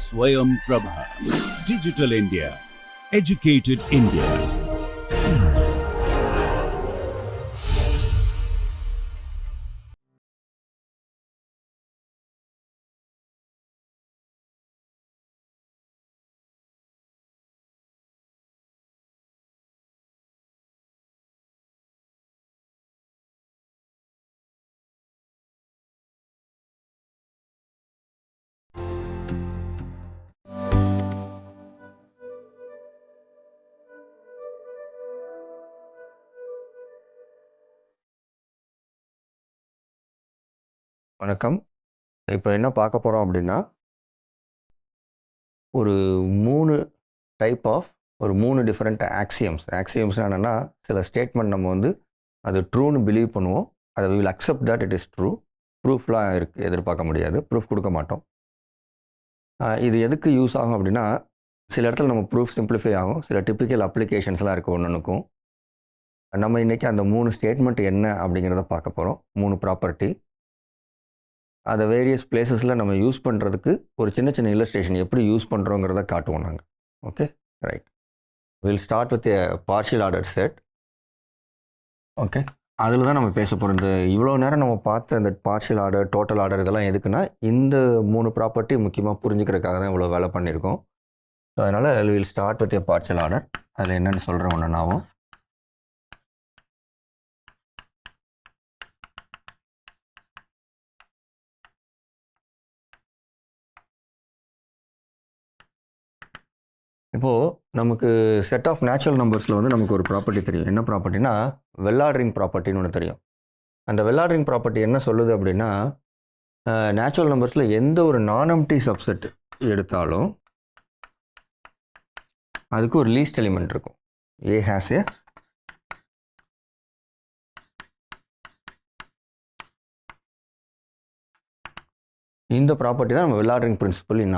Swayam Prabha. Digital India. Educated India. வணக்கம். இப்போ என்ன பார்க்க போகிறோம் அப்படின்னா, ஒரு 3 டைப் ஆஃப் ஒரு 3 டிஃப்ரெண்ட் ஆக்சியம்ஸ்னால் என்னென்னா, சில ஸ்டேட்மெண்ட் நம்ம வந்து அது ட்ரூன்னு பிலீவ் பண்ணுவோம். அதை we will accept that it is true. ப்ரூஃப்லாம் எதிர்பார்க்க முடியாது, ப்ரூஃப் கொடுக்க மாட்டோம். இது எதுக்கு யூஸ் ஆகும் அப்படின்னா, சில இடத்துல நம்ம ப்ரூஃப் சிம்பிளிஃபை ஆகும், சில டிப்பிக்கல் அப்ளிகேஷன்ஸ்லாம் இருக்குது ஒன்றுக்கும். நம்ம இன்றைக்கி அந்த 3 ஸ்டேட்மெண்ட் என்ன அப்படிங்கிறத பார்க்க போகிறோம். 3 ப்ராப்பர்ட்டி அதை வேரியஸ் பிளேசஸில் நம்ம யூஸ் பண்ணுறதுக்கு ஒரு சின்ன சின்ன இல்லஸ்ட்ரேஷன் எப்படி யூஸ் பண்ணுறோங்கிறத காட்டுவோம் நாங்கள். Okay, right. Will start with a partial order set. Okay, அதில் தான் நம்ம பேச போகிறோம். இந்த இவ்வளோ நேரம் நம்ம பார்த்த இந்த பார்ஷியல் ஆர்டர், டோட்டல் ஆர்டர் இதெல்லாம் எதுக்குன்னா, இந்த 3 ப்ராப்பர்ட்டி முக்கியமாக புரிஞ்சுக்கிறதுக்காக தான் இவ்வளோ வேலை பண்ணியிருக்கோம். ஸோ அதனால் will start with a partial order. அதில் என்னென்னு சொல்கிறேன் ஒன்றுனாவும். இப்போது நமக்கு செட் ஆஃப் நேச்சுரல் நம்பர்ஸில் வந்து நமக்கு ஒரு ப்ராப்பர்ட்டி தெரியும். என்ன ப்ராப்பர்ட்டினா, வெல் ஆர்டரிங் ப்ராப்பர்ட்டின்னு ஒன்று தெரியும். அந்த வெல் ஆர்டரிங் ப்ராப்பர்ட்டி என்ன சொல்லுது அப்படின்னா, நேச்சுரல் நம்பர்ஸில் எந்த ஒரு நான் எம்ப்டி சப்செட் எடுத்தாலும் அதுக்கு ஒரு லீஸ்ட் எலிமெண்ட் இருக்கும். ஏ ஹேஸ் ஏ இந்த ப்ராப்பர்ட்டி தான் நம்ம well ordering principle in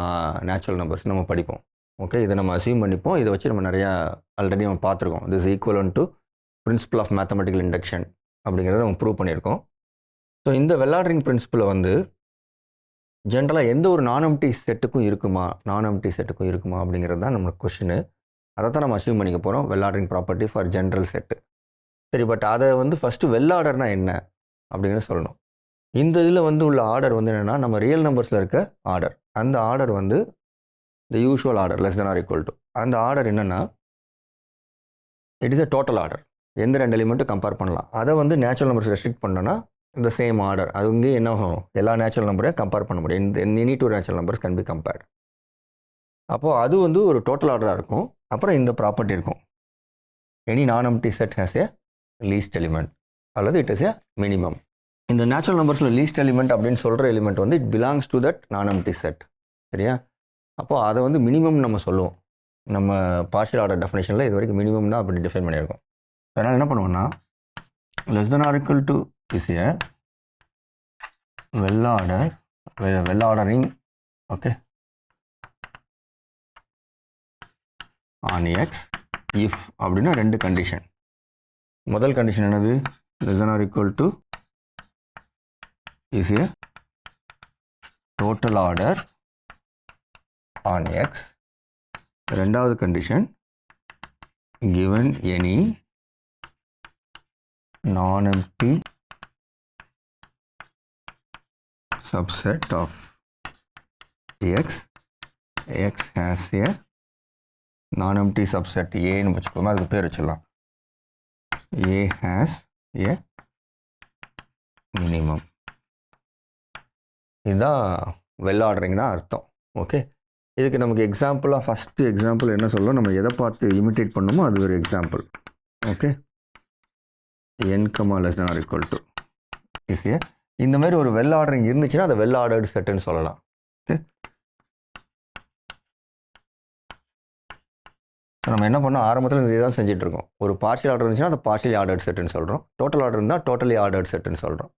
natural numbers நம்ம படிப்போம். ஓகே, இதை நம்ம அசியூம் பண்ணிப்போம். இதை வச்சு நம்ம நிறையா ஆல்ரெடி நம்ம பார்த்துருக்கோம். This equivalent to principle of mathematical induction அப்படிங்கிறத நம்ம ப்ரூவ் பண்ணியிருக்கோம். ஸோ இந்த வெல் ஆர்டரிங் பிரின்சிபலை வந்து ஜென்ரலாக எந்த ஒரு நான் எம்ப்டி செட்டுக்கும் இருக்குமா அப்படிங்கிறது தான் நம்ம கொஷினு. அதை தான் நம்ம அசியூம் பண்ணிக்க போகிறோம். Well ordering property for general set. சரி, பட் அதை வந்து ஃபஸ்ட்டு வெல் ஆர்டர்னா என்ன அப்படிங்கிறத சொல்லணும். இந்த இதில் வந்து உள்ள ஆர்டர் வந்து என்னென்னா, நம்ம ரியல் நம்பர்ஸில் இருக்க ஆர்டர். அந்த ஆர்டர் வந்து the usual order less than or equal to. அந்த ஆர்டர் என்னென்னா, it is a total order. எந்த 2 எலிமெண்ட்டும் கம்பேர் பண்ணலாம். அதை வந்து நேச்சுரல் நம்பர்ஸ் ரெஸ்ட்ரிக்ட் பண்ணோன்னா இந்த சேம் ஆர்டர் அது வந்து என்ன ஆகும், எல்லா நேச்சுரல் நம்பரையும் கம்பேர் பண்ண முடியும். Any 2 natural numbers can be compared. அப்போது அது வந்து ஒரு டோட்டல் ஆர்டராக இருக்கும். அப்புறம் இந்த ப்ராப்பர்ட்டி இருக்கும், any non empty set has A least element அல்லது இட் இஸ் ஏ மினிமம். இந்த நேச்சுரல் நம்பர்ஸில் லீஸ்ட் எலிமெண்ட் அப்படின்னு சொல்கிற எலிமெண்ட் வந்து இட் பிலாங்ஸ் டு தட் நான் எம்ப்டி செட். சரியா? அப்போது அதை வந்து மினிமம் நம்ம சொல்லுவோம். நம்ம பார்ஷியல் ஆர்டர் டெஃபினேஷனில் இது வரைக்கும் மினிமம் தான் அப்படி டிஃபைன் பண்ணியிருக்கோம். அதனால் என்ன பண்ணுவோம்னா, less than or equal to is a well ordering okay on X if அப்படின்னா 2 கண்டிஷன். முதல் கண்டிஷன் என்னது, less than or equal to is a total order on x. ரெண்டாவது condition, given any non-empty subset of x has a non-empty subset a ன்னு வச்சுக்கோங்க, அதுக்கு பேர் வச்சிடலாம். a has a minimum. இதுதான் வெல் ஆர்டரிங்னா அர்த்தம். ஓகே, இதுக்கு நமக்கு எக்ஸாம்பிளாக ஃபஸ்ட்டு எக்ஸாம்பிள் என்ன சொல்லணும், நம்ம எதை பார்த்து இமிட்டேட் பண்ணணுமோ அது ஒரு example. Okay, n, less than or equal to is a. இந்த மாதிரி ஒரு வெல் ஆர்டரிங் இருந்துச்சுன்னா அதை வெல் ஆர்டர்டு செட்டுன்னு சொல்லலாம். ஓகே, நம்ம என்ன பண்ணோம், ஆரம்பத்தில் இதே தான் செஞ்சிட்ருக்கோம். ஒரு பார்ஷியல் ஆர்டர் இருந்துச்சுன்னா அதை பார்ஷியலி ஆர்டர்டு செட்டுன்னு சொல்கிறோம். டோட்டல் ஆர்டர் இருந்தால் டோட்டலி ஆர்டர்டு செட்டுன்னு சொல்கிறோம்.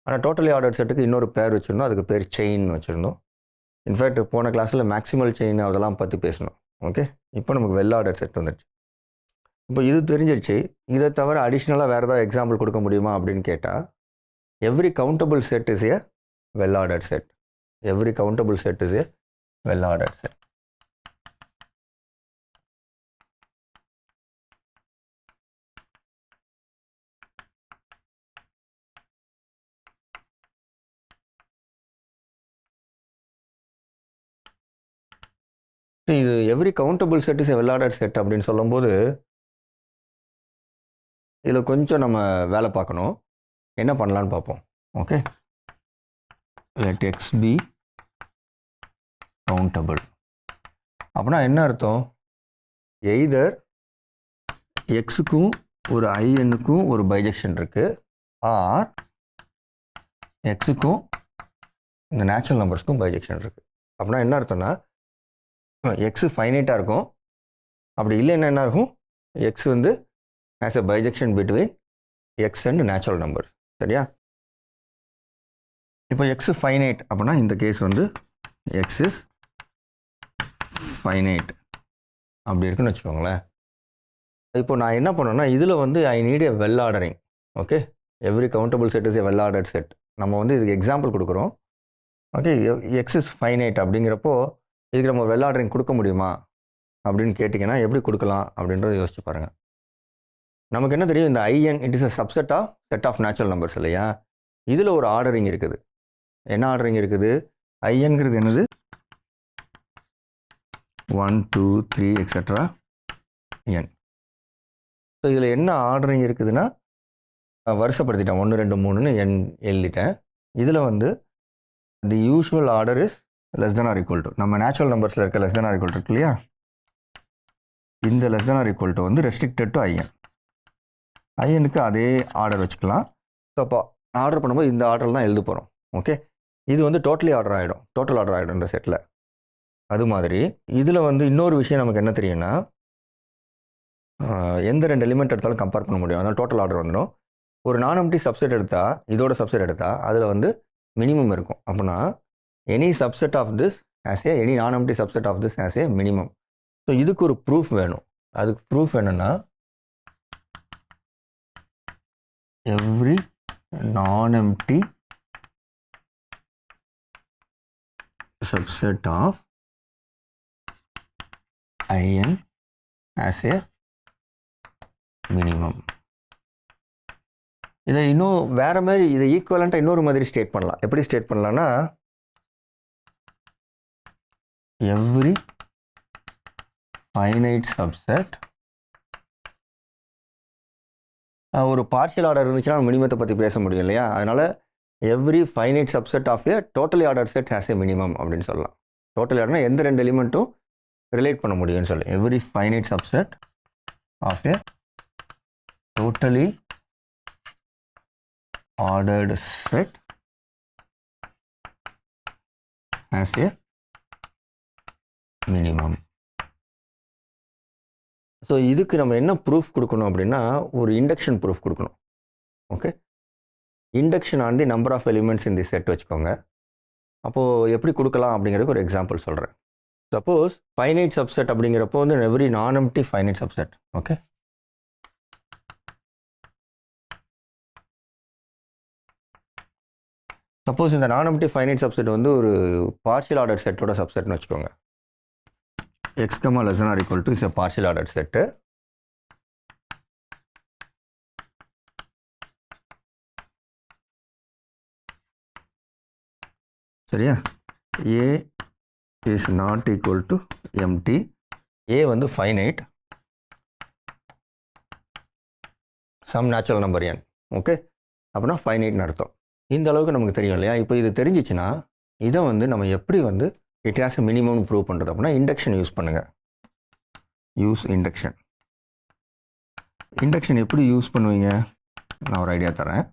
ஆனால் டோட்டலி ஆர்டர்டு செட்டுக்கு இன்னொரு பேர் வச்சுருந்தோம், அதுக்கு பேர் செயின் வச்சுருந்தோம். இன்ஃபேக்ட் போன கிளாஸில் மேக்ஸிமல் செயின் அதெல்லாம் பற்றி பேசணும். ஓகே, இப்போ நமக்கு வெல் ஆர்டர் செட் வந்துடுச்சு. இப்போ இது தெரிஞ்சிருச்சு. இதை தவிர அடிஷ்னலாக வேறு ஏதாவது எக்ஸாம்பிள் கொடுக்க முடியுமா அப்படின்னு கேட்டால், every countable set is a well ordered set. Every countable set is a well ordered set. இது every countable set is well ordered set அப்படின்னு சொல்லும்போது இதில் கொஞ்சம் நம்ம வேலை பார்க்கணும். என்ன பண்ணலான்னு பார்ப்போம். Okay, let X be countable. அப்படின்னா என்ன அர்த்தம்? எய்தர் எக்ஸுக்கும் ஒரு ஐஎன்னுக்கும் ஒரு பைஜெக்ஷன் இருக்குது, ஆர் எக்ஸுக்கும் இந்த நேச்சுரல் நம்பர்ஸ்க்கும் பைஜெக்ஷன் இருக்குது. அப்படின்னா என்ன அர்த்தம்னா எக்ஸு ஃபைனைட்டாக இருக்கும். அப்படி இல்லைன்னா என்ன இருக்கும்? எக்ஸ் வந்து as a bijection between X and natural numbers. சரியா? இப்போ எக்ஸு ஃபைனைட் அப்படின்னா இந்த கேஸ் வந்து எக்ஸ் இஸ் ஃபைனைட் அப்படி இருக்குன்னு வச்சுக்கோங்களேன். இப்போ நான் என்ன பண்ணேன்னா இதில் வந்து I need a well ordering. Okay, every countable set is a well ordered set. நம்ம வந்து இதுக்கு எக்ஸாம்பிள் கொடுக்குறோம். ஓகே, எக்ஸ் இஸ் ஃபைனைட் அப்படிங்கிறப்போ இதுக்கு நம்ம வெல் ஆர்டரிங் கொடுக்க முடியுமா அப்படின்னு கேட்டிங்கன்னா எப்படி கொடுக்கலாம் அப்படின்றத யோசிச்சு பாருங்கள். நமக்கு என்ன தெரியும்? இந்த in it is a subset of set of natural numbers இல்லையா? இதில் ஒரு ஆர்டரிங் இருக்குது. என்ன ஆர்டரிங் இருக்குது? ஐஎன்கிறது என்னது? 1 2 3 எக்ஸெட்ரா என். ஸோ இதில் என்ன ஆர்டரிங் இருக்குதுன்னா வருஷப்படுத்திட்டேன், 1 2 3ன்னு என் எழுதிட்டேன். இதில் வந்து the usual order is less than or equal to, நம்ம நேச்சுரல் நம்பர்ஸில் இருக்க less than or equal to இருக்கு இல்லையா? இந்த less than or equal to வந்து ரெஸ்ட்ரிக்டட் டு ஐஎன். ஐஎனுக்கு அதே ஆர்டர் வச்சுக்கலாம். ஸோ அப்போ ஆர்டர் பண்ணும்போது இந்த ஆர்டர் தான் எழுத போகிறோம். ஓகே, இது வந்து டோட்டல் ஆர்டர் ஆகிடும் இந்த செட்டில். அது மாதிரி இதில் வந்து இன்னொரு விஷயம் நமக்கு என்ன தெரியும்னா எந்த 2 எலிமெண்ட் எடுத்தாலும் கம்பேர் பண்ண முடியும். அதனால் டோட்டல் ஆர்டர் வந்துடும். ஒரு நான் எம்ப்டி சப்செட் எடுத்தால், இதோட சப்செட் எடுத்தால் அதில் வந்து மினிமம் இருக்கும். அப்படின்னா any subset of this as a any non-empty subset of this as a minimum. So இதுக்கு ஒரு ப்ரூஃப் வேணும். அதுக்கு ப்ரூஃப் என்னென்னா every non-empty subset of IN as a minimum. இதை இன்னும் வேறு மாதிரி, இதை ஈக்குவலண்ட்டாக இன்னொரு மாதிரி ஸ்டேட் பண்ணலாம். எப்படி ஸ்டேட் பண்ணலான்னா every finite subset, ஒரு பார்ஷியல் ஆர்டர் இருந்துச்சுன்னா மினிமத்தை பற்றி பேச முடியும் இல்லையா? அதனால் every finite subset of a totally order set has a minimum அப்படின்னு சொல்லலாம். டோட்டலி ஆர்டர்னா எந்த 2 எலிமெண்ட்டும் ரிலேட் பண்ண முடியும்னு சொல்லி every finite subset of a totally ordered set has a minimum. So இதுக்கு நம்ம என்ன ப்ரூஃப் கொடுக்கணும் அப்படின்னா ஒரு இண்டக்ஷன் ப்ரூஃப் கொடுக்கணும். Okay, induction on the number of elements in the set வச்சுக்கோங்க. அப்போது எப்படி கொடுக்கலாம் அப்படிங்கிறதுக்கு ஒரு எக்ஸாம்பிள் சொல்கிறேன். சப்போஸ் ஃபைனைட் சப்செட் அப்படிங்கிறப்போ வந்து எவ்ரி நான் empty finite subset. Okay, suppose இந்த நான் எம்ப்டி ஃபைனைட் சப்செட் வந்து ஒரு பார்ஷியல் ஆர்டர் செட்டோட சப்செட்னு வச்சுக்கோங்க. x, less than or equal to is a partial ordered set. சரியா? a is not equal to empty. a வந்து finite, some natural number n. Okay, அப்படின்னா ஃபைனைட்னு அர்த்தம். இந்த அளவுக்கு நமக்கு தெரியும் இல்லையா? இப்போ இது தெரிஞ்சிச்சுன்னா இதை வந்து நம்ம எப்படி வந்து it has a minimum prove பண்ணுறது அப்படின்னா இண்டக்ஷன் யூஸ் பண்ணுங்கள். Use induction. இண்டக்ஷன் எப்படி யூஸ் பண்ணுவீங்க? நான் ஒரு ஐடியா தரேன்.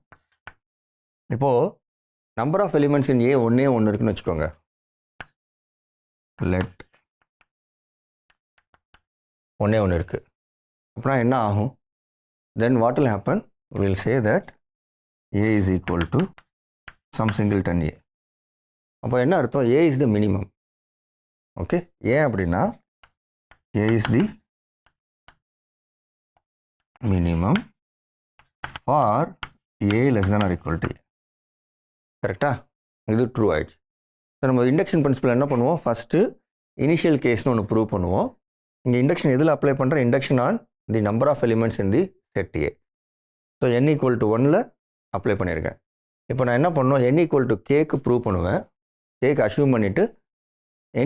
இப்போது நம்பர் ஆஃப் எலிமெண்ட்ஸ் இன் ஏ ஒன்றே ஒன்று இருக்குன்னு வச்சுக்கோங்க. லெட் ஒன்றே ஒன்று இருக்குது அப்படின்னா என்ன ஆகும்? Then what will happen? Will say that A is equal to some singleton A. அப்போ என்ன அர்த்தம்? A is the minimum. Okay, ஏன் அப்படின்னா A is the minimum for A less than or equal to A. கரெக்டா? இது true ஆயிடுச்சு. So நம்ம induction principal என்ன பண்ணுவோம், ஃபஸ்ட்டு இனிஷியல் கேஸ்னு ஒன்று ப்ரூவ் பண்ணுவோம். இங்கே இண்டக்ஷன் எதில் அப்ளை பண்ணுறேன், induction on the number of elements in the set A. So n = 1ல் அப்ளை பண்ணியிருக்கேன். இப்போ நான் என்ன பண்ணுவோம், n = kக்கு ப்ரூவ் பண்ணுவேன். கேக்கு அஷ்யூம் பண்ணிவிட்டு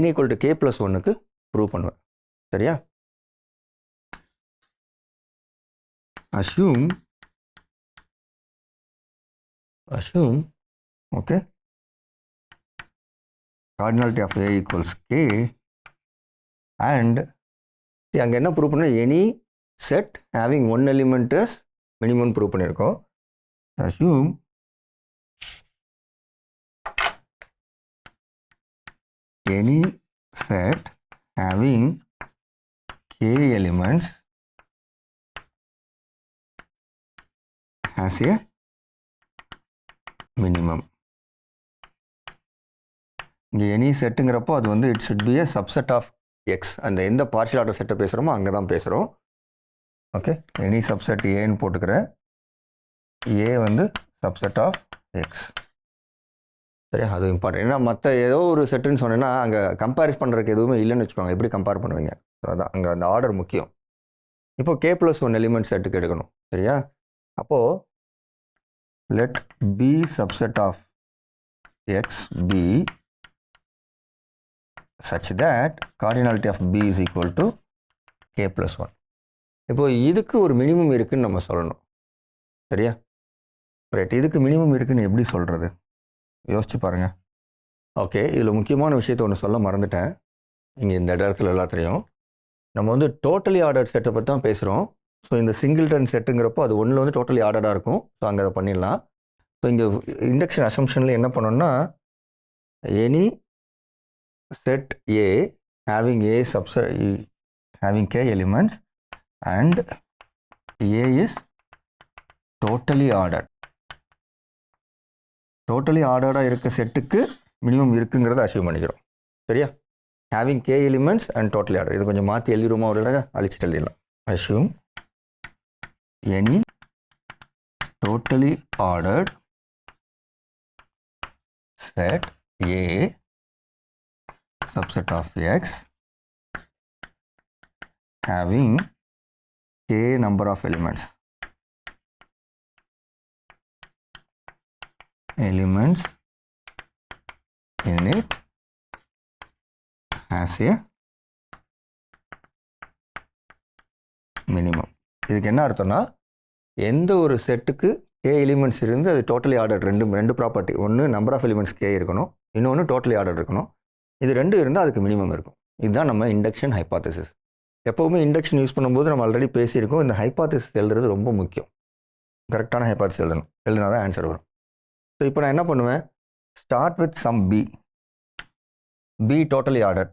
n = k+1க்கு ப்ரூவ் பண்ணுவேன். சரியா? assume okay, cardinality of A equals K and அங்கே என்ன ப்ரூவ் பண்ண, any set having one element is minimum prove பண்ணியிருக்கோம். assume any set having k elements has a minimum. இங்கே any செட்டுங்கிறப்போ அது வந்து it should be a subset of x. அந்த எந்த partial order செட்டை பேசுகிறோமோ அங்கே தான் பேசுகிறோம். ஓகே, எனி சப்செட் ஏன்னு போட்டுக்கிறேன். ஏ வந்து சப்செட் ஆஃப் எக்ஸ். சரியா? அது இம்பார்ட்டன்ட். ஏன்னா மற்ற ஏதோ ஒரு செட்டுன்னு சொன்னேன்னா அங்கே கம்பேரிஸ் பண்ணுறதுக்கு எதுவுமே இல்லைன்னு வச்சுக்கோங்க. எப்படி கம்பேர் பண்ணுவீங்க? ஸோ அதான் அங்கே அந்த ஆர்டர் முக்கியம். இப்போ k+1 எலிமெண்ட் செட்டுக்கு எடுக்கணும். சரியா? அப்போது let B subset of x be such that cardinality of B is equal to k+1. இப்போ இதுக்கு ஒரு மினிமம் இருக்குன்னு நம்ம சொல்லணும். சரியா? ரைட், இதுக்கு மினிமம் இருக்குன்னு எப்படி சொல்கிறது, யோசிச்சு பாருங்கள். ஓகே, இதில் முக்கியமான விஷயத்தை ஒன்று சொல்ல மறந்துட்டேன். இங்கே இந்த இடத்துல எல்லாத்துலேயும் நம்ம வந்து டோட்டலி ஆர்டர் செட்டை பற்றி தான் பேசுகிறோம். ஸோ இந்த சிங்கிள்டன் செட்டுங்கிறப்போ அது ஒன்றில் வந்து டோட்டலி ஆர்டராக இருக்கும். ஸோ அங்கே அதை பண்ணிடலாம். ஸோ இங்கே இண்டக்ஷன் அசம்ஷனில் என்ன பண்ணோம்னா, any set A having k elements and A is totally ordered. Totally ஆர்டராக இருக்க செட்டுக்கு மினிமம் இருக்குங்கிறத அச்சீவ் பண்ணிக்கிறோம். சரியா? having k elements and totally ordered. இது கொஞ்சம் மாற்றி எழுதிடுமா, ஒரு இடம் அழிச்சிட்டு எழுதிடலாம். assume any totally ordered set A subset of x having k number of elements in it has a minimum. இதுக்கு என்ன அர்த்தம்னா, எந்த ஒரு செட்டுக்கு k எலிமெண்ட்ஸ் இருந்து அது டோட்டலி ஆர்டர் ரெண்டு ப்ராப்பர்ட்டி, ஒன்று நம்பர் ஆஃப் எலிமெண்ட்ஸ் k இருக்கணும், இன்னொன்று டோட்டலி ஆர்டர் இருக்கணும். இது ரெண்டு இருந்தால் அதுக்கு மினிமம் இருக்கும். இதுதான் நம்ம இண்டக்ஷன் ஹைபாத்தசிஸ். எப்போவுமே இண்டக்ஷன் யூஸ் பண்ணும்போது நம்ம ஆல்ரெடி பேசியிருக்கோம், இந்த ஹைபாத்தசிஸ் எழுதுறது ரொம்ப முக்கியம். கரெக்டான ஹைபாத்தசிஸ் எழுதணும், எழுதினா தான் ஆன்சர் வரும். ஸோ இப்போ நான் என்ன பண்ணுவேன், start with some B totally order.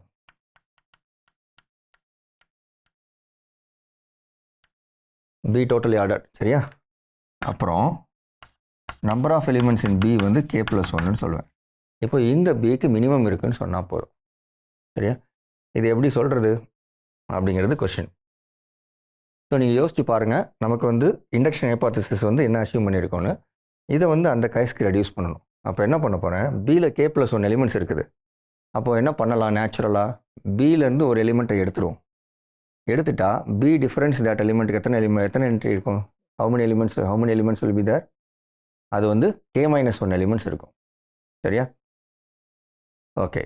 B totally order. சரியா? அப்புறம் number of elements in B வந்து k+1ன்னு சொல்லுவேன். இப்போ இந்த பிக்கு மினிமம் இருக்குன்னு சொன்னால் போதும். சரியா? இது எப்படி சொல்கிறது அப்படிங்கிறது கொஷின். ஸோ நீங்கள் யோசிச்சு பாருங்கள், நமக்கு வந்து இண்டக்ஷன் ஹைபாத்தசிஸ் வந்து என்ன அச்சீவ் பண்ணியிருக்கோன்னு. இதை வந்து அந்த கைஸ்க்கு ரெடியூஸ் பண்ணணும். அப்போ என்ன பண்ண போகிறேன், பியில் k+1 எலிமெண்ட்ஸ் இருக்குது. அப்போது என்ன பண்ணலாம், நேச்சுரலாக பியிலேருந்து ஒரு எலிமெண்ட்டை எடுத்துருவோம். எடுத்துட்டா பி டிஃபரன்ஸ் தட் எலிமெண்ட்டுக்கு எத்தனை என்ட்ரி இருக்கும், how many elements will be there, அது வந்து k-1 எலிமெண்ட்ஸ் இருக்கும். சரியா? ஓகே,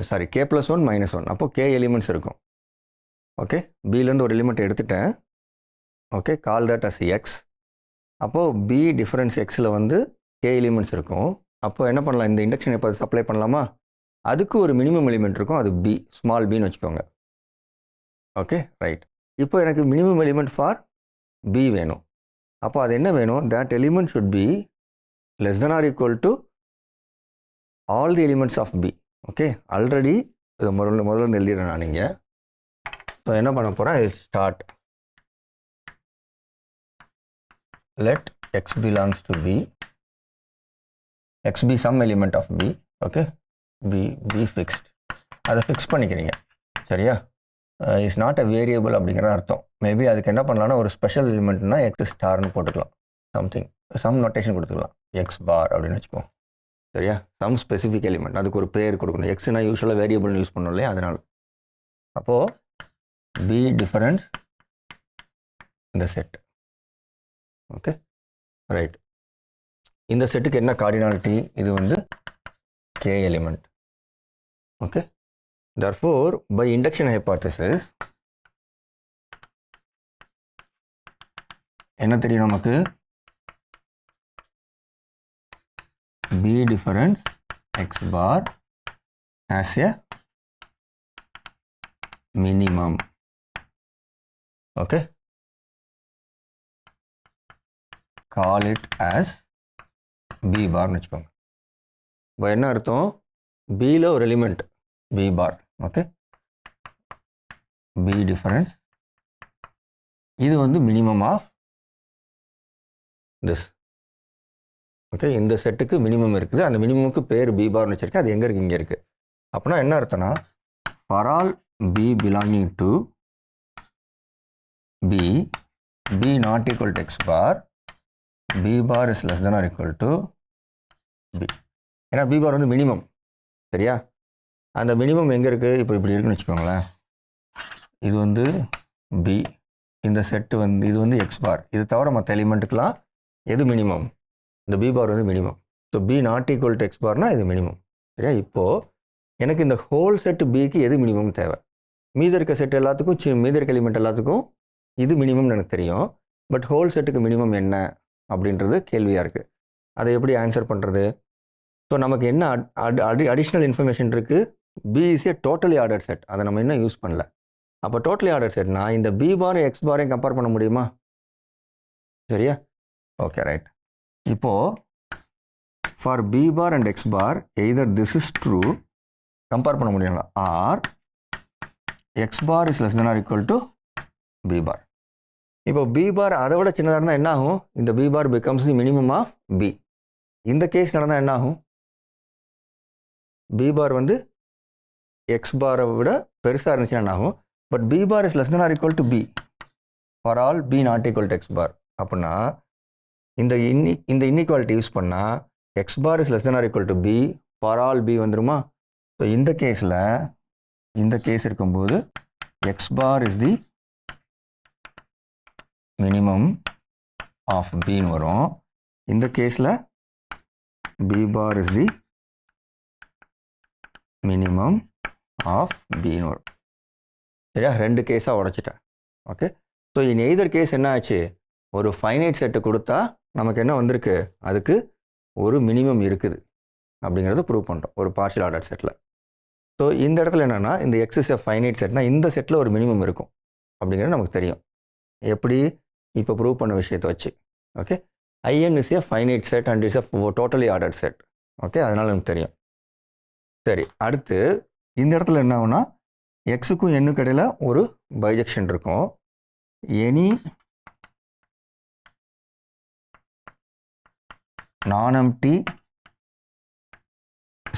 சாரி, k+1 -1, அப்போது k எலிமெண்ட்ஸ் இருக்கும். ஓகே, பிலேருந்து ஒரு எலிமெண்ட் எடுத்துட்டேன். Okay, call that as X. அப்போது பி டிஃபரன்ஸ் எக்ஸில் வந்து k எலிமெண்ட்ஸ் இருக்கும். அப்போது என்ன பண்ணலாம், இந்த இண்டக்ஷன் இப்போ சப்ளை பண்ணலாமா, அதுக்கு ஒரு மினிமம் எலிமெண்ட் இருக்கும், அது பி, ஸ்மால் பின்னு வச்சுக்கோங்க. Okay, right. இப்போ எனக்கு மினிமம் எலிமெண்ட் ஃபார் பி வேணும். அப்போ அது என்ன வேணும், that element should be less than or equal to all the elements of B. Okay, already இதை முதல்ல எழுதிடுறேன் நான். இங்கே ஸோ என்ன பண்ண போகிறேன், start let x belongs to B, x be some element of B. Okay, B fixed, அதை fix பண்ணிக்கிறீங்க. சரியா? இஸ் நாட் அ வேரியபிள் அப்படிங்கிற அர்த்தம். மேபி அதுக்கு என்ன பண்ணலாம்னா, ஒரு ஸ்பெஷல் எலிமெண்ட்னா x ஸ்டார்னு போட்டுக்கலாம், சம் நோட்டேஷன் கொடுத்துக்கலாம், x பார் அப்படின்னு வச்சுக்கோம். சரியா? சம் ஸ்பெசிஃபிக் எலிமெண்ட், அதுக்கு ஒரு பேர் கொடுக்கணும். எக்ஸ்னா யூஸ்வலாக வேரியபிள்னு யூஸ் பண்ணோம் இல்லையா, அதனால். அப்போது பி டிஃபரன்ஸ் இந்த செட். Okay, right. இந்த செட்டுக்கு என்ன கார்டினாலிட்டி? இது வந்து k element. Okay, therefore by induction hypothesis என்ன தெரியும் நமக்கு? b difference x bar as a minimum. Okay, call it as b bar னு வச்சுக்கோங்க. இப்போ என்ன அர்த்தம்? bல ஒரு element b bar. Okay, b difference இது வந்து minimum of this. ஓகே, இந்த செட்டுக்கு மினிமம் இருக்குது. அந்த மினிமமுக்கு பேர் b பார்னு வச்சிருக்கேன். அது எங்கே இருக்குது? இங்கே இருக்குது. அப்படின்னா என்ன அர்த்தம்னா, for all b belonging to b, b not equal to x bar, b bar is less than or equal to b. ஏன்னா b bar வந்து மினிமம். சரியா? அந்த மினிமம் எங்கே இருக்குது? இப்போ இப்படி இருக்குன்னு வச்சுக்கோங்களேன். இது வந்து b, இந்த செட்டு வந்து இது வந்து x bar. இது தவிர மற்ற எலிமெண்ட்டுக்கெலாம் எது மினிமம்? இந்த b bar வந்து minimum. So b not equal to x பார்னா இது மினிமம். சரியா? இப்போது எனக்கு இந்த ஹோல் செட்டு பிக்கு எது மினிமம் தேவை? மீதி இருக்க செட் எல்லாத்துக்கும் மீதி இருக்க எலிமெண்ட் எல்லாத்துக்கும் இது மினிமம்னு எனக்கு தெரியும். பட் ஹோல் செட்டுக்கு மினிமம் என்ன அப்படின்றது கேள்வியாக இருக்குது. அதை எப்படி ஆன்சர் பண்ணுறது? ஸோ நமக்கு என்ன அடிஷ்னல் இன்ஃபர்மேஷன் இருக்குது? b is a totally order set. அதை நம்ம இன்னும் யூஸ் பண்ணல. அப்போ டோட்டலி ஆர்டர் செட்னா இந்த b பாரும் எக்ஸ் பாரையும் கம்பேர் பண்ண முடியுமா? சரியா? Okay, right. இப்போது for b bar and x bar either this is true, compare பண்ண முடியுங்களா, or x bar is less than or equal to b bar. இப்போ b bar அதை விட சின்னதாக இருந்தால் என்ன ஆகும்? இந்த b bar becomes the minimum of b. இந்த கேஸ் நடந்தால் என்ன ஆகும்? b bar வந்து x பாரை விட பெருசாக இருந்துச்சுன்னா என்ன ஆகும்? But b bar is less than or equal to b for all b not equal to x bar. அப்படின்னா இந்த இன்இக்வாலிட்டி யூஸ் பண்ணால் x bar is less than or equal to B for all b வந்துருமா? So இந்த கேஸில் இந்த case இருக்கும்போது x bar is the minimum of பின்னு வரும். இந்த கேஸில் b bar is the minimum of பின்னு வரும். சரியா? ரெண்டு கேஸாக உடைச்சிட்டேன். Okay, so in either case என்ன ஆச்சு? ஒரு ஃபைனைட் செட்டு கொடுத்தா நமக்கு என்ன வந்திருக்கு? அதுக்கு ஒரு மினிமம் இருக்குது அப்படிங்கிறத ப்ரூவ் பண்ணுறோம் ஒரு பார்ஷியல் ஆர்டர் செட்டில். ஸோ இந்த இடத்துல என்னென்னா, இந்த எக்ஸ் இஸ் எ ஃபைனைட் செட்னா இந்த செட்டில் ஒரு மினிமம் இருக்கும் அப்படிங்கிறது நமக்கு தெரியும். எப்படி? இப்போ ப்ரூவ் பண்ண விஷயத்தை வச்சு. Okay, IN is a finite set and is a totally order set. Okay, அதனால் நமக்கு தெரியும். சரி, அடுத்து இந்த இடத்துல என்ன ஆகுனா, எக்ஸுக்கும் எண்ணுக்கு இடையில் ஒரு பைஜெக்ஷன் இருக்கும். Any non-empty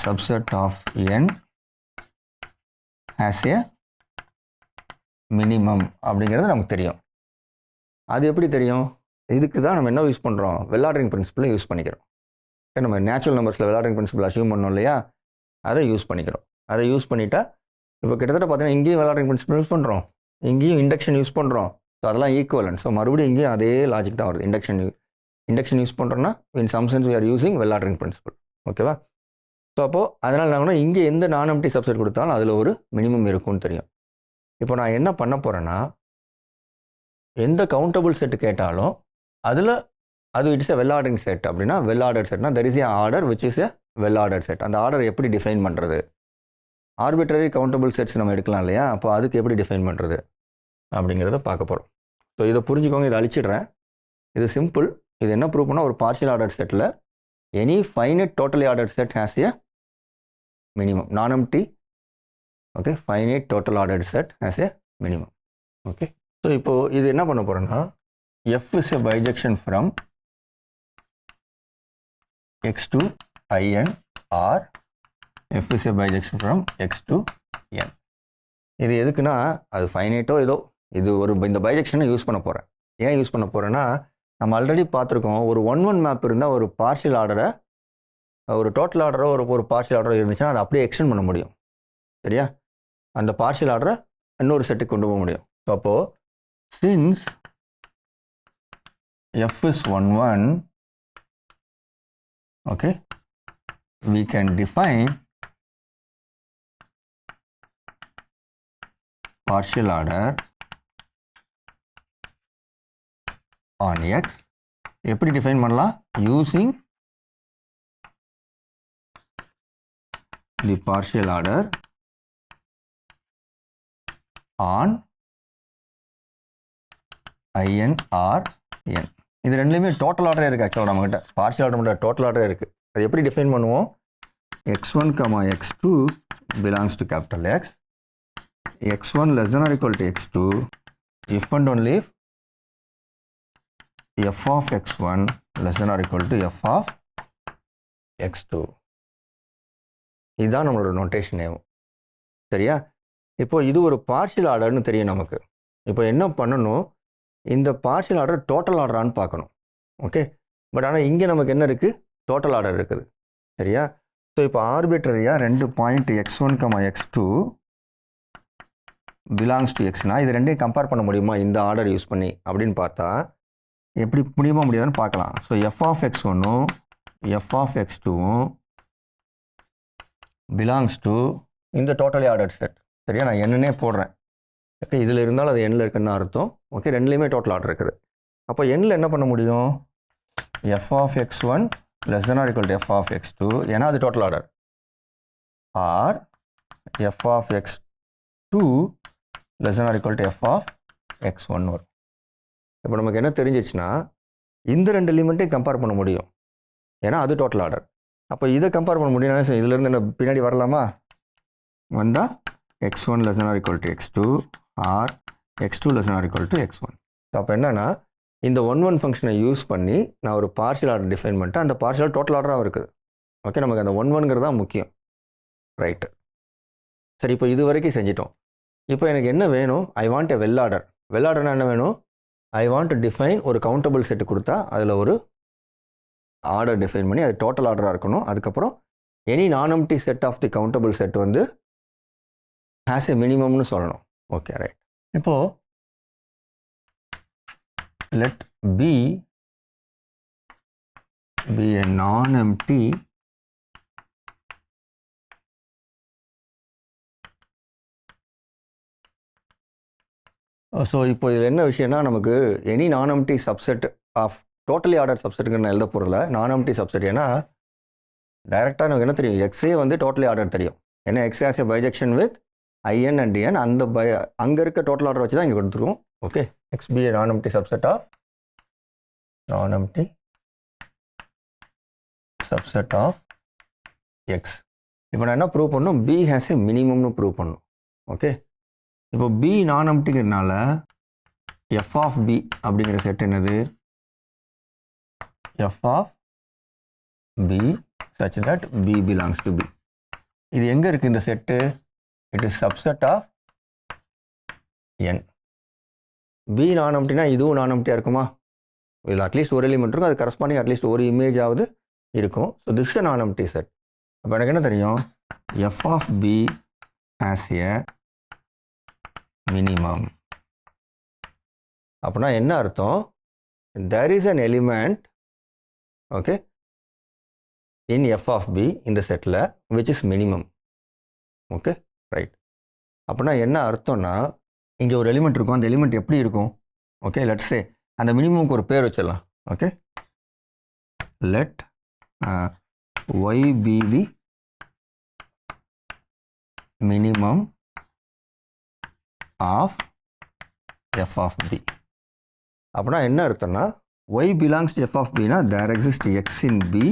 subset of n has a minimum அப்படிங்கிறது நமக்கு தெரியும். அது எப்படி தெரியும்? இதுக்கு தான் நம்ம என்ன யூஸ் பண்ணுறோம்? வெல் ஆர்டரிங் பிரின்சிபலை யூஸ் பண்ணிக்கிறோம். நம்ம நேச்சுரல் நம்பர்ஸில் வெல் ஆர்டரிங் பிரின்சிபல் அசியூம் பண்ணோம் இல்லையா, அதை யூஸ் பண்ணிக்கிறோம். அதை யூஸ் பண்ணிட்டா இப்போ கிட்டத்தட்ட பார்த்தீங்கன்னா இங்கேயும் வெல் ஆர்டரிங் பிரின்சிபல் யூஸ் பண்ணுறோம், இங்கேயும் இண்டக்ஷன் யூஸ் பண்ணுறோம். ஸோ அதெல்லாம் ஈக்குவலன்ட். ஸோ மறுபடியும் இங்கேயும் அதே லாஜிக் தான் வருது. இண்டக்ஷன் யூஸ் பண்ணுறோன்னா in some sense we are using well ordering principle. ஓகேவா? ஸோ அப்போது அதனால் என்ன இங்கே எந்த நான் எம்ப்டி சப்செட் கொடுத்தாலும் அதில் ஒரு மினிமம் இருக்கும்னு தெரியும். இப்போ நான் என்ன பண்ண போகிறேன்னா, எந்த கவுண்டபிள் செட்டு கேட்டாலும் அதில் அது it's a well ordering set. அப்படின்னா வெல் ஆர்டர் செட்னா there is a order which is a well order set. அந்த ஆர்டர் எப்படி டிஃபைன் பண்ணுறது? ஆர்பிட்ரரி கவுண்டபிள் செட்ஸ் நம்ம எடுக்கலாம் இல்லையா, அப்போ அதுக்கு எப்படி டிஃபைன் பண்ணுறது அப்படிங்கிறத பார்க்க போகிறோம். ஸோ இதை புரிஞ்சுக்கோங்க, இதை அழிச்சிடுறேன். இது சிம்பிள். இது என்ன ப்ரூவ் பண்ணால் ஒரு பார்ஷியல் ஆர்டர் செட்டில் any finite totally order set has a minimum. Non empty. Okay, finite total order set has a minimum. Okay, so இப்போது இது என்ன பண்ண போகிறோன்னா, f is a bijection from x to IN or f is a bijection from x to n. இது எதுக்குன்னா, அது ஃபைனைட்டோ ஏதோ இது ஒரு இந்த பைஜெக்ஷனை யூஸ் பண்ண போகிறேன். ஏன் யூஸ் பண்ண போகிறேன்னா, நம்ம ஆல்ரெடி பார்த்துருக்கோம், ஒரு 1-1 மேப் இருந்தால் ஒரு பார்ஷியல் ஆர்டரை ஒரு டோட்டல் ஆர்டரோ ஒரு பார்ஷியல் ஆர்டரோ இருந்துச்சுன்னா அதை அப்படியே எக்ஸ்டெண்ட் பண்ண முடியும். சரியா? அந்த பார்ஷியல் ஆர்டரை இன்னொரு செட்டுக்கு கொண்டு போக முடியும். ஸோ அப்போது since f is 1 okay, we can define partial order on x. எப்படி டிஃபைன் பண்ணலாம்? using the partial order on in or n. இது ரெண்டுலேயுமே டோட்டல் ஆர்டரே இருக்குது. ஆக்சுவலாக நம்மகிட்ட பார்ஷியல் ஆர்டர் மட்டும் டோட்டல் ஆர்டரே இருக்குது. அது எப்படி டிஃபைன் பண்ணுவோம்? x1, x2 belongs to capital X, x1 less than or equal to x2 if and only if f of x1 less than or equal to f of x2. இதுதான் நம்மளோட notation name. சரியா? இப்போ இது ஒரு partial ஆர்டர்னு தெரியும் நமக்கு. இப்போ என்ன பண்ணணும்? இந்த பார்ஷியல் ஆர்டர் டோட்டல் ஆர்டரான்னு பார்க்கணும். ஓகே, பட் ஆனால் இங்கே நமக்கு என்ன இருக்குது? டோட்டல் ஆர்டர் இருக்குது. சரியா? ஸோ இப்போ ஆர்பிட்ரரியாக 2 point x1, x2 belongs to எக்ஸ்னால் இது ரெண்டையும் கம்பேர் பண்ண முடியுமா இந்த ஆர்டர் யூஸ் பண்ணி அப்படின்னு பார்த்தா எப்படி முடியாதுன்னு பார்க்கலாம். ஸோ f of x1ம் f of x2ம் பிலாங்ஸ் டு இந்த டோட்டலி ஆர்டர் செட். சரியா? நான் என்னன்னே போடுறேன். ஓகே, இதில் இருந்தாலும் அது எண்ணில் இருக்குன்னு அர்த்தம். ஓகே, ரெண்டுலேயுமே டோட்டல் ஆர்டர் இருக்குது. அப்போ எண்ணில் என்ன பண்ண முடியும்? f of x1 less than or equal to f of x2, ஏன்னா அது total order, or f of x2 less than or equal to f of x1 வரும். இப்போ நமக்கு என்ன தெரிஞ்சிச்சுன்னா இந்த ரெண்டு எலிமெண்ட்டையும் கம்பேர் பண்ண முடியும், ஏன்னா அது டோட்டல் ஆர்டர். அப்போ இதை கம்பேர் பண்ண முடியும். இதுலேருந்து என்ன பின்னாடி வரலாமா? வந்தால் x1 less than or equal to x2 or x2 less than or equal to x1. So அப்போ என்னென்னா இந்த 1 ஃபங்க்ஷனை யூஸ் பண்ணி நான் ஒரு பார்ஷியல் ஆர்டர் டிஃபைன் பண்ணிட்டேன். அந்த பார்ஷியல் டோட்டல் ஆர்டராக இருக்குது. ஓகே, நமக்கு அந்த 1 தான் முக்கியம். ரைட்டு, சரி, இப்போ இது வரைக்கும் செஞ்சிட்டோம். இப்போ எனக்கு என்ன வேணும்? I want a well order. Well ஆர்டர்னா என்ன வேணும்? ஐ வாண்ட் டு டிஃபைன் ஒரு கவுண்டபிள் செட்டு கொடுத்தா அதில் ஒரு ஆர்டர் டிஃபைன் பண்ணி அது டோட்டல் ஆர்டராக இருக்கணும். அதுக்கப்புறம் any non empty set of the countable set வந்து ஹேஸ் எ மினிமம்னு சொல்லணும். Okay, right. இப்போது let B be a non-empty so இப்போ இதில் என்ன விஷயம்னா நமக்கு any non empty subset of totally order சப்செட்டுக்கு நான் எழுத போகிறல நான் எம்ப்டி சப்செட். ஏன்னா டைரெக்டாக நமக்கு என்ன தெரியும்? எக்ஸே வந்து டோட்டலி ஆர்டர் தெரியும். ஏன்னா X has a bijection with IN and DN. அந்த அங்கே இருக்க டோட்டல் ஆர்டர் வச்சு தான் இங்கே கொடுத்துருக்கோம். Okay, X B non empty subset of non-empty subset of x. இப்போ நான் என்ன ப்ரூவ் பண்ணணும்? B has a minimumனு ப்ரூவ் பண்ணணும். ஓகே, இப்போ B non-emptyங்கிறதுனால f of B அப்படிங்கிற செட் என்னது? f of B such that B belongs to B. இது எங்கே இருக்குது இந்த set? It is subset of n. B non-emptyனா இதுவும் non-emptyயாக இருக்குமா? இதில் அட்லீஸ்ட் ஒரு எலிமெண்ட் இருக்கும், அது கரஸ்பாண்டிங் அட்லீஸ்ட் ஒரு இமேஜாவது இருக்கும். ஸோ திஸ் இஸ் நான் எம்ப்டி செட். அப்போ எனக்கு என்ன தெரியும்? f of B has a minimum. அப்படின்னா என்ன அர்த்தம்? there is an element okay in f of B இந்த settle which is minimum. Okay, right. அப்படின்னா என்ன அர்த்தம்னா இங்கே ஒரு எலிமெண்ட் இருக்கும். அந்த எலிமெண்ட் எப்படி இருக்கும்? ஓகே, லெட்ஸ் சே அந்த மினிமம்க்கு ஒரு பேர் வச்சிடலாம். Okay, let y be the minimum of f of B. அப்படின்னா என்ன அர்த்தம்னா y belongs to f of B னா there exists x in B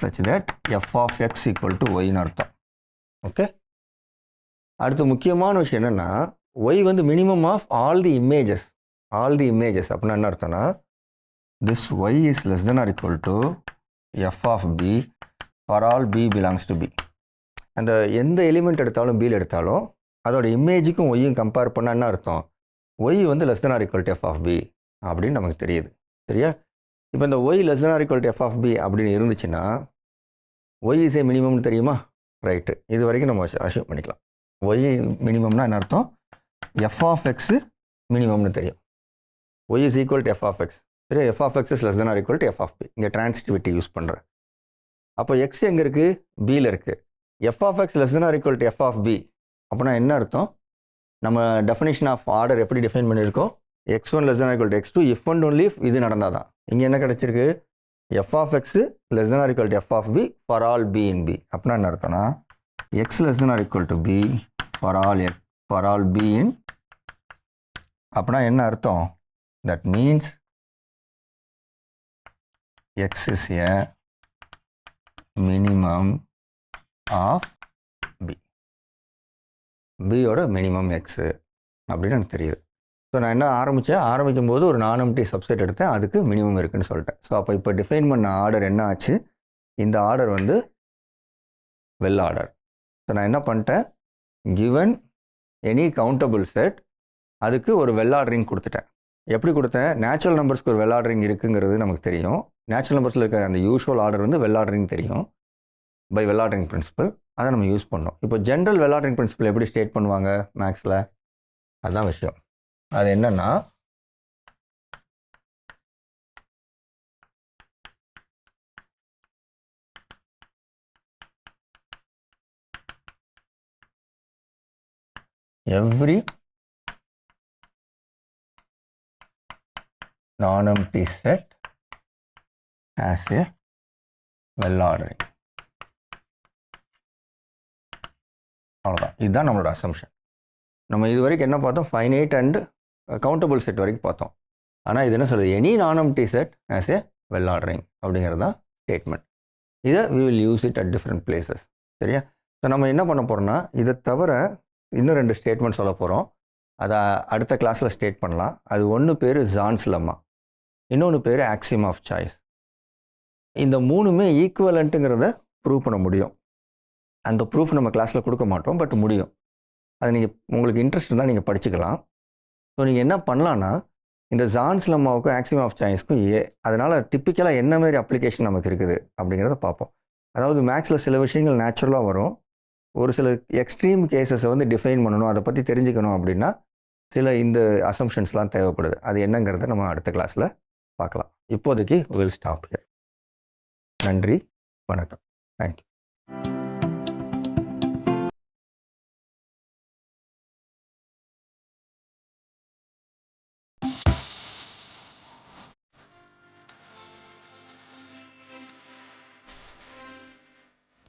such that f of x equal to y ன்னு அர்த்தம். ஓகே, அடுத்து முக்கியமான விஷயம் என்னென்னா y வந்து minimum of all the images. அப்படின்னா என்ன அர்த்தம்னா this y is less than or equal to f of B for all B belongs to B. அந்த எந்த எலிமெண்ட் எடுத்தாலும் Bயில் எடுத்தாலும் அதோட இமேஜுக்கும் ஒய்யும் கம்பேர் பண்ணால் என்ன அர்த்தம்? ஒய் வந்து less than or equal to f of B அப்படின்னு நமக்கு தெரியுது. சரியா? இப்போ இந்த Y less than or equal to f of B அப்படின்னு இருந்துச்சுன்னா ஒய் இஸ் ஏ மினிமம்னு தெரியுமா? ரைட்டு, இது வரைக்கும் நம்ம அஷ்யூம் பண்ணிக்கலாம். ஒய் மினிமம்னா என்ன அர்த்தம்? எஃப் ஆஃப் எக்ஸு மினிமம்னு தெரியும். Y is equal to f of x. சரி, f of x is less than or equal to f of b. இங்கே டிரான்சிட்டிவிட்டி யூஸ் பண்ணுறேன். அப்போ எக்ஸ் எங்கே இருக்குது? பியில் இருக்குது. F of x less than or equal to f of b அப்படின்னா என்ன அர்த்தம்? நம்ம டெஃபினேஷன் ஆஃப் ஆர்டர் எப்படி டிஃபைன் பண்ணியிருக்கோம்? x1 less than or equal to x2 if and only இது நடந்தால் தான். இங்கே என்ன கிடச்சிருக்கு? F of x less than or equal to f of p for all p in p. அப்படின்னா என்ன அர்த்தம்னா x less than or equal to B for all p in. அப்படின்னா என்ன அர்த்தம்? That means x is a minimum of p. பியோட minimum x அப்படின்னு எனக்கு தெரியுது. ஸோ நான் என்ன ஆரம்பிக்கும் போது ஒரு நான் எம்ப்டி சப்செட் எடுத்தேன், அதுக்கு மினிமம் இருக்குன்னு சொல்லிட்டேன். ஸோ அப்போ இப்போ டிஃபைன் பண்ண ஆர்டர் என்ன ஆச்சு? இந்த ஆர்டர் வந்து வெல் ஆர்டர். ஸோ நான் என்ன பண்ணிட்டேன்? கிவன் எனி கவுண்டபிள் செட் அதுக்கு ஒரு வெல் ஆர்டரிங் கொடுத்துட்டேன். எப்படி கொடுத்தேன்? நேச்சுரல் நம்பர்ஸ்க்கு ஒரு வெல் ஆர்டரிங் இருக்குங்கிறது நமக்கு தெரியும். நேச்சுரல் நம்பர்ஸில் இருக்க அந்த யூஷுவல் ஆர்டர் வந்து வெல் ஆர்டரிங் தெரியும் பை வெல் ஆர்டரிங் பிரின்சிபல். அதை நம்ம யூஸ் பண்ணோம். இப்போ ஜென்ரல் வெல் ஆர்டரிங் பிரின்சிபல் எப்படி ஸ்டேட் பண்ணுவாங்க மேக்ஸில்? அதுதான் விஷயம். அது என்னன்னா every non-empty set has a well ordering. அவ்வளோதான். இதுதான் நம்மளோட அசம்ஷன். நம்ம இது வரைக்கும் என்ன பார்த்தோம்? ஃபைனைட் அண்ட் கவுண்டபிள் செட் வரைக்கும் பார்த்தோம். ஆனால் இது என்ன சொல்லுது? Any non empty set has a well ordering அப்படிங்கிறது தான் ஸ்டேட்மெண்ட். இதை we will use it at different places. சரியா? ஸோ நம்ம என்ன பண்ண போகிறோம்னா இதை தவிர இன்னும் 2 ஸ்டேட்மெண்ட் சொல்ல போகிறோம். அதை அடுத்த கிளாஸில் ஸ்டேட் பண்ணலாம். அது ஒன்று பேர் ஜான்ஸ் லெம்மா, இன்னொன்று பேர் ஆக்சியம் ஆஃப் சாய்ஸ். இந்த 3மே ஈக்குவலண்ட்டுங்கிறத ப்ரூவ் பண்ண முடியும். அந்த ப்ரூஃப் நம்ம கிளாஸில் கொடுக்க மாட்டோம், பட் முடியும். அது நீங்கள் உங்களுக்கு இன்ட்ரெஸ்ட் இருந்தால் நீங்கள் படிச்சுக்கலாம். ஸோ நீங்கள் என்ன பண்ணலான்னா இந்த ஜான்ஸ் லெம்மாவுக்கும் ஆக்சியம் ஆஃப் சாய்ஸ்க்கும் அதனால் டிப்பிக்கலாக என்ன மாதிரி அப்ளிகேஷன் நமக்கு இருக்குது அப்படிங்கிறத பார்ப்போம். அதாவது மேக்ஸில் சில விஷயங்கள் நேச்சுரலாக வரும். ஒரு சில எக்ஸ்ட்ரீம் கேசஸை வந்து டிஃபைன் பண்ணணும், அதை பற்றி தெரிஞ்சுக்கணும் அப்படின்னா சில இந்த அசம்ஷன்ஸ்லாம் தேவைப்படுது. அது என்னங்கிறத நம்ம அடுத்த கிளாஸில் பார்க்கலாம். இப்போதைக்கு வில் ஸ்டாப் ஹியர். நன்றி, வணக்கம், தேங்க்யூ.